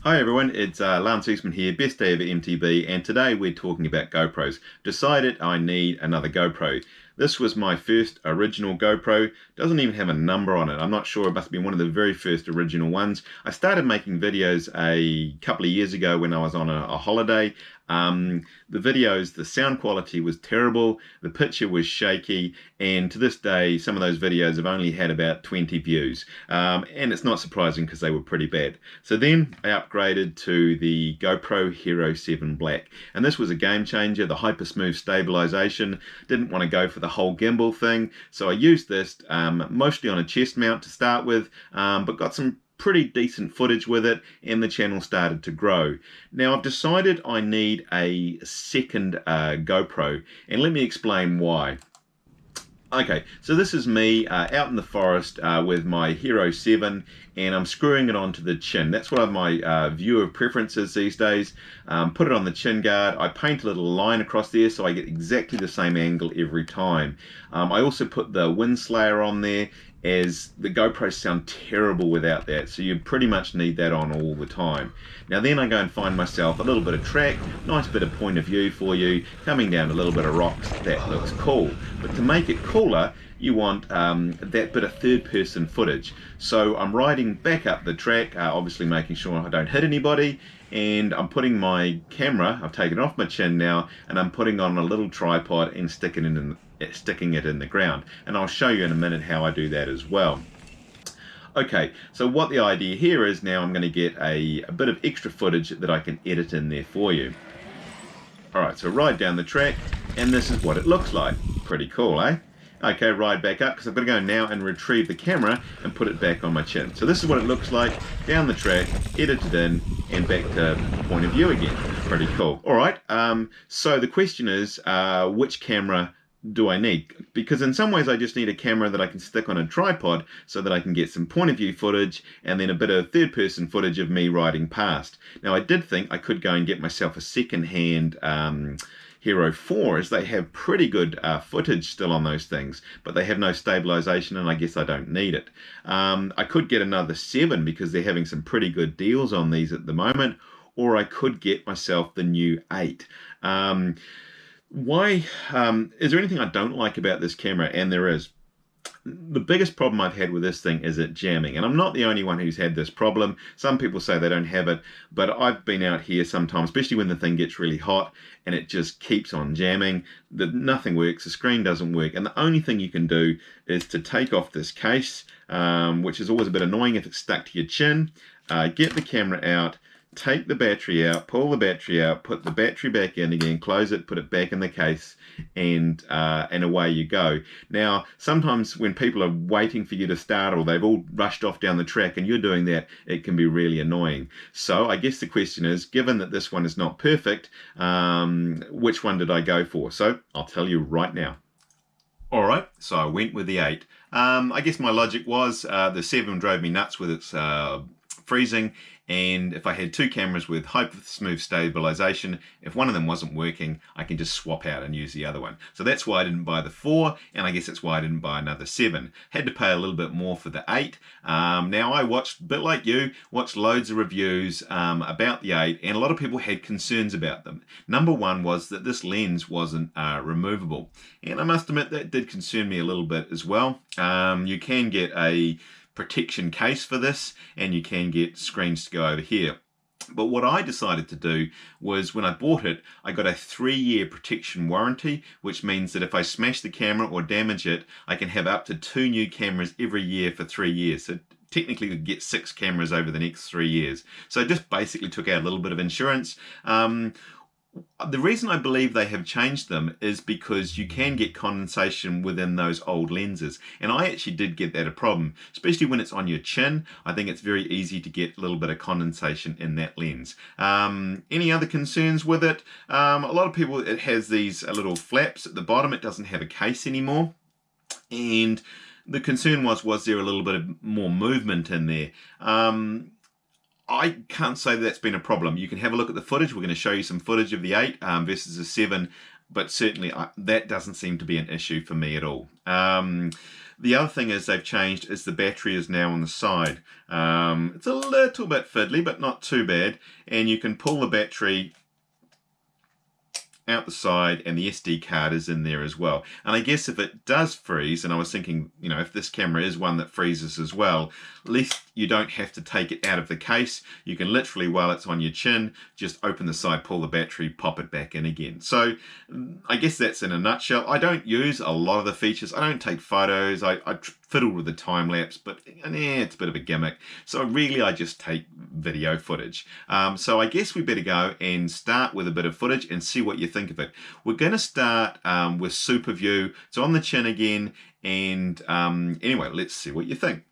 Hi everyone, it's Lance Eastman here, best day ever MTB, and today we're talking about GoPros. Decided I need another GoPro. This was my first original GoPro, doesn't even have a number on it. I'm not sure, it must have been one of the very first original ones. I started making videos a couple of years ago when I was on a holiday. The videos, the sound quality was terrible, the picture was shaky, and to this day some of those videos have only had about 20 views. And it's not surprising because they were pretty bad. So then I upgraded to the GoPro Hero 7 Black, and this was a game changer. The hyper smooth stabilization, didn't want to go for the whole gimbal thing, so I used this mostly on a chest mount to start with, but got some pretty decent footage with it, and the channel started to grow. Now I've decided I need a second GoPro, and let me explain why. Okay, so this is me out in the forest with my Hero 7, and I'm screwing it onto the chin. That's what my view of preferences these days. Put it on the chin guard. I paint a little line across there so I get exactly the same angle every time. I also put the wind slayer on there, as the GoPros sound terrible without that, so you pretty much need that on all the time. Now then I go and find myself a little bit of track, nice bit of point of view for you, coming down a little bit of rocks. That looks cool, but to make it cooler you want that bit of third person footage. So I'm riding back up the track, obviously making sure I don't hit anybody, and I'm putting my camera, I've taken it off my chin now, and I'm putting on a little tripod and sticking it in the ground, and I'll show you in a minute how I do that as well. Okay, so what the idea here is, now I'm going to get a bit of extra footage that I can edit in there for you. Alright, so ride down the track, and this is what it looks like. Pretty cool, eh? Okay, ride back up, because I've got to go now and retrieve the camera and put it back on my chin. So this is what it looks like, down the track, edited in, and back to point of view again. Pretty cool. Alright, so the question is, which camera do I need? Because in some ways I just need a camera that I can stick on a tripod so that I can get some point of view footage and then a bit of third person footage of me riding past. Now I did think I could go and get myself a second hand Hero 4, as they have pretty good footage still on those things, but they have no stabilization, and I guess I don't need it. I could get another 7 because they're having some pretty good deals on these at the moment, or I could get myself the new 8. Why is there anything I don't like about this camera? And there is. The biggest problem I've had with this thing is it jamming, and I'm not the only one who's had this problem. Some people say they don't have it, but I've been out here sometimes, especially when the thing gets really hot, and it just keeps on jamming. Nothing works, the screen doesn't work, and the only thing you can do is to take off this case, which is always a bit annoying if it's stuck to your chin, get the camera out, take the battery out, pull the battery out, put the battery back in again, close it, put it back in the case, and away you go. Now, sometimes when people are waiting for you to start, or they've all rushed off down the track and you're doing that, it can be really annoying. So I guess the question is, given that this one is not perfect, which one did I go for? So I'll tell you right now. Alright, so I went with the 8. I guess my logic was the 7 drove me nuts with its freezing, and if I had 2 cameras with hyper smooth stabilization, if one of them wasn't working, I can just swap out and use the other one. So that's why I didn't buy the 4, and I guess that's why I didn't buy another 7. Had to pay a little bit more for the 8. Now I watched, a bit like you, watched loads of reviews about the 8, and a lot of people had concerns about them. Number one was that this lens wasn't removable, and I must admit that did concern me a little bit as well. You can get a protection case for this, and you can get screens to go over here. But what I decided to do was, when I bought it, I got a 3-year protection warranty, which means that if I smash the camera or damage it, I can have up to 2 new cameras every year for 3 years. So technically we could get 6 cameras over the next 3 years. So I just basically took out a little bit of insurance. The reason I believe they have changed them is because you can get condensation within those old lenses, and I actually did get that a problem, especially when it's on your chin. I think it's very easy to get a little bit of condensation in that lens. Any other concerns with it? A lot of people, it has these little flaps at the bottom. It doesn't have a case anymore, and the concern was there a little bit of more movement in there? I can't say that's been a problem. You can have a look at the footage. We're going to show you some footage of the 8 versus the 7, but certainly that doesn't seem to be an issue for me at all. The other thing is they've changed is the battery is now on the side. It's a little bit fiddly, but not too bad. And you can pull the battery out the side, and the SD card is in there as well. And I guess if it does freeze, and I was thinking, you know, if this camera is one that freezes as well, at least you don't have to take it out of the case. You can literally, while it's on your chin, just open the side, pull the battery, pop it back in again. So I guess that's in a nutshell. I don't use a lot of the features. I don't take photos. I fiddle with the time lapse, but it's a bit of a gimmick. So really I just take video footage. So I guess we better go and start with a bit of footage and see what you think of it. We're going to start with Super View. So on the chin again, and anyway, let's see what you think.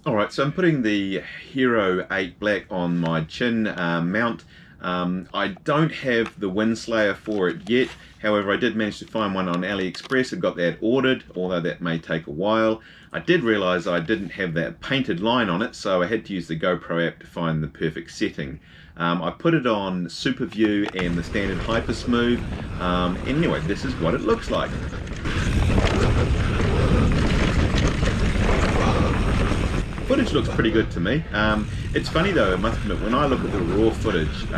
Alright, so I'm putting the Hero 8 Black on my chin mount. I don't have the wind slayer for it yet. However, I did manage to find one on AliExpress. I got that ordered, although that may take a while. I did realise I didn't have that painted line on it, so I had to use the GoPro app to find the perfect setting. I put it on Super View and the standard Hyper Smooth. Anyway, this is what it looks like. Footage looks pretty good to me. It's funny though, I must admit, when I look at the raw footage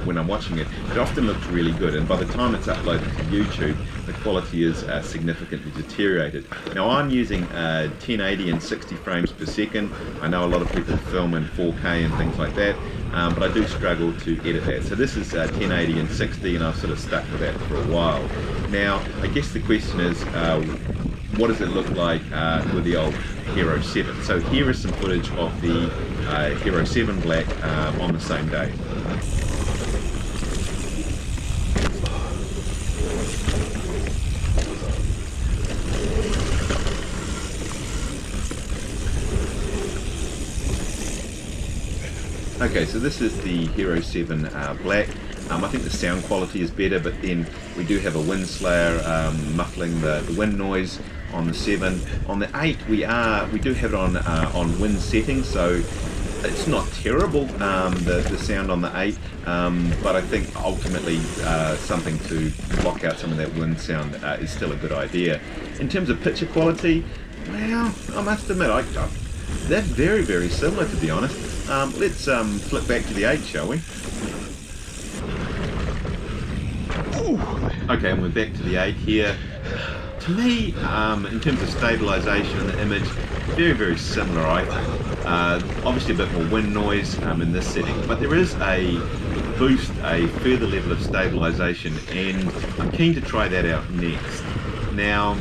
when I'm watching it, it often looks really good, and by the time it's uploaded to YouTube, the quality is significantly deteriorated. Now I'm using 1080 and 60 frames per second. I know a lot of people film in 4K and things like that, but I do struggle to edit that. So this is 1080 and 60, and I've sort of stuck with that for a while. Now, I guess the question is, what does it look like with the old Hero 7? So here is some footage of the Hero 7 Black on the same day. Okay, so this is the Hero 7 Black. I think the sound quality is better, but then we do have a wind slayer muffling the wind noise on the 7. On the 8 we do have it on wind settings, so it's not terrible, the sound on the 8, but I think ultimately something to block out some of that wind sound is still a good idea. In terms of picture quality, well, I must admit, they're very, very similar, to be honest. Let's flip back to the 8, shall we? Okay, and we're back to the 8 here. To me, in terms of stabilization of the image, very, very similar, I think. Obviously a bit more wind noise in this setting, but there is a boost, a further level of stabilization, and I'm keen to try that out next. Now,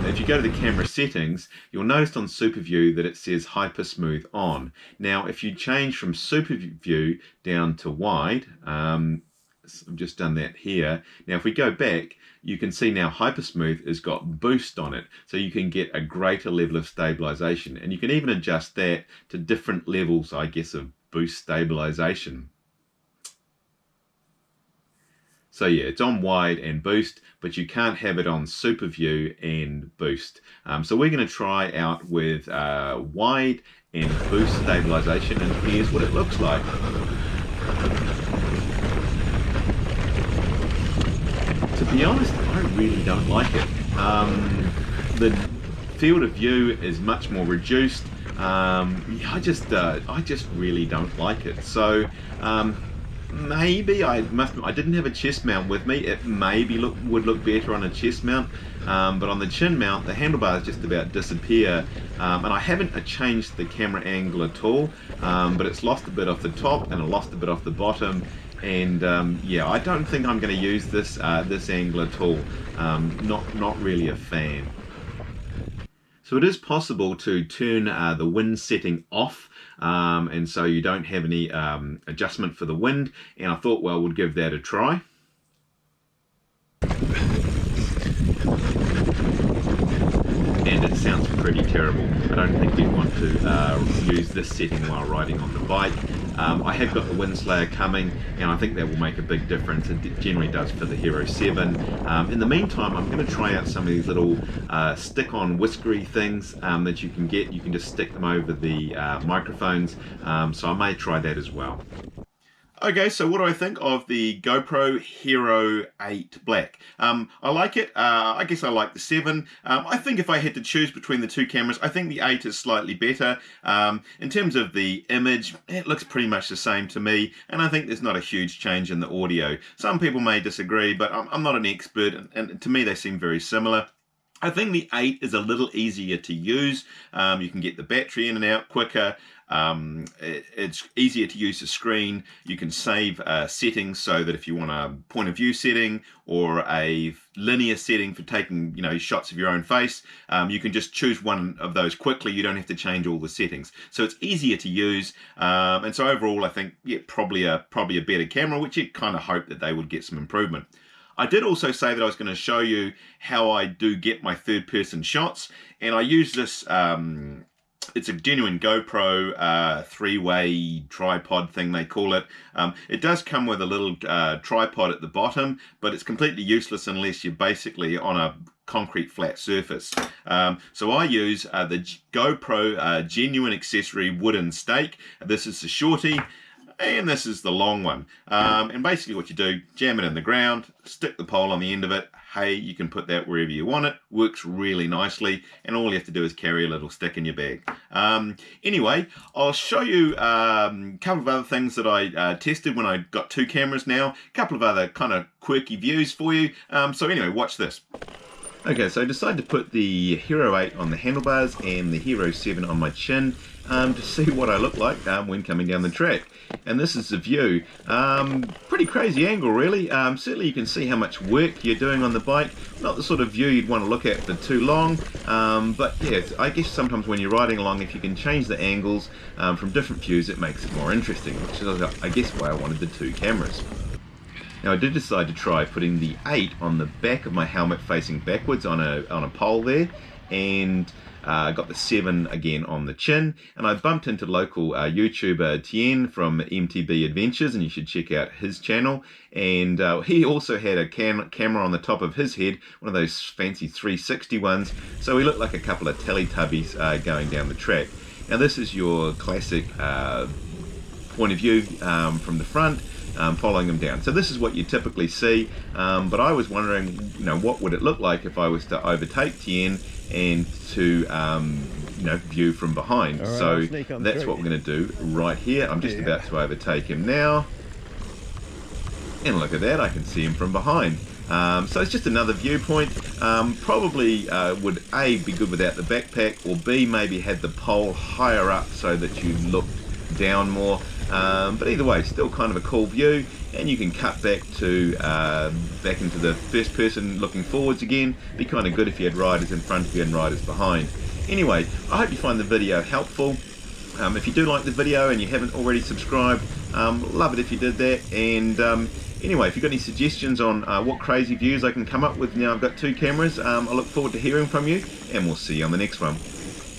if you go to the camera settings, you'll notice on Super View that it says Hyper Smooth on. Now, if you change from Super View down to Wide, I've just done that here. Now, if we go back, you can see now Hyper Smooth has got boost on it, so you can get a greater level of stabilization, and you can even adjust that to different levels, I guess, of boost stabilization. So yeah, it's on Wide and Boost, but you can't have it on Super View and Boost. So we're going to try out with Wide and Boost stabilization, and here's what it looks like. To be honest, I really don't like it. The field of view is much more reduced. I just really don't like it. So maybe I didn't have a chest mount with me. It maybe would look better on a chest mount, but on the chin mount, the handlebars just about disappear. And I haven't changed the camera angle at all, but it's lost a bit off the top and it lost a bit off the bottom. And yeah, I don't think I'm going to use this angle at all. Not really a fan. So it is possible to turn the wind setting off, and so you don't have any adjustment for the wind, and I thought, well, we'll give that a try. And it sounds pretty terrible. I don't think you'd want to use this setting while riding on the bike. I have got the wind slayer coming, and I think that will make a big difference. It generally does for the Hero 7. In the meantime, I'm going to try out some of these little stick-on whiskery things that you can get. You can just stick them over the microphones, so I may try that as well. Okay, so what do I think of the GoPro Hero 8 Black? I like it. I guess I like the 7. I think if I had to choose between the two cameras, I think the 8 is slightly better. In terms of the image, it looks pretty much the same to me, and I think there's not a huge change in the audio. Some people may disagree, but I'm not an expert, and to me they seem very similar. I think the 8 is a little easier to use. You can get the battery in and out quicker. It's easier to use the screen. You can save settings so that if you want a point of view setting or a linear setting for taking shots of your own face, you can just choose one of those quickly. You don't have to change all the settings. So it's easier to use. And so overall, I think probably a better camera, which you kind of hope that they would get some improvement. I did also say that I was going to show you how I do get my third-person shots, and I use this, it's a genuine GoPro three-way tripod thing they call it. It does come with a little tripod at the bottom, but it's completely useless unless you're basically on a concrete flat surface. So I use the GoPro genuine accessory wooden stake. This is the shorty, and this is the long one. And basically what you do, jam it in the ground, stick the pole on the end of it. Hey, you can put that wherever you want it. Works really nicely, and all you have to do is carry a little stick in your bag. Anyway, I'll show you a couple of other things that I tested when I got two cameras now. A couple of other kind of quirky views for you. So anyway, watch this. Okay, so I decided to put the Hero 8 on the handlebars and the Hero 7 on my chin to see what I look like when coming down the track. And this is the view. Pretty crazy angle, really. Certainly you can see how much work you're doing on the bike. Not the sort of view you'd want to look at for too long. But yeah, I guess sometimes when you're riding along, if you can change the angles from different views, it makes it more interesting, which is, I guess, why I wanted the two cameras. Now I did decide to try putting the 8 on the back of my helmet facing backwards on a pole there, and got the 7 again on the chin, and I bumped into local YouTuber Tien from MTB Adventures, and you should check out his channel. And he also had a camera on the top of his head, one of those fancy 360 ones, so we looked like a couple of Teletubbies going down the track. Now this is your classic point of view from the front. Following them down. So this is what you typically see, but I was wondering, what would it look like if I was to overtake Tien and to, view from behind. Right, so that's what we're going to do right here. I'm just about to overtake him now, and look at that, I can see him from behind. So it's just another viewpoint. Probably would A, be good without the backpack, or B, maybe had the pole higher up so that you look down more. But either way, still kind of a cool view, and you can cut back to back into the first person looking forwards again. Be kind of good if you had riders in front of you and riders behind. Anyway, I hope you find the video helpful. If you do like the video and you haven't already subscribed, love it if you did that. And anyway, if you've got any suggestions on what crazy views I can come up with now I've got two cameras, I look forward to hearing from you, and we'll see you on the next one.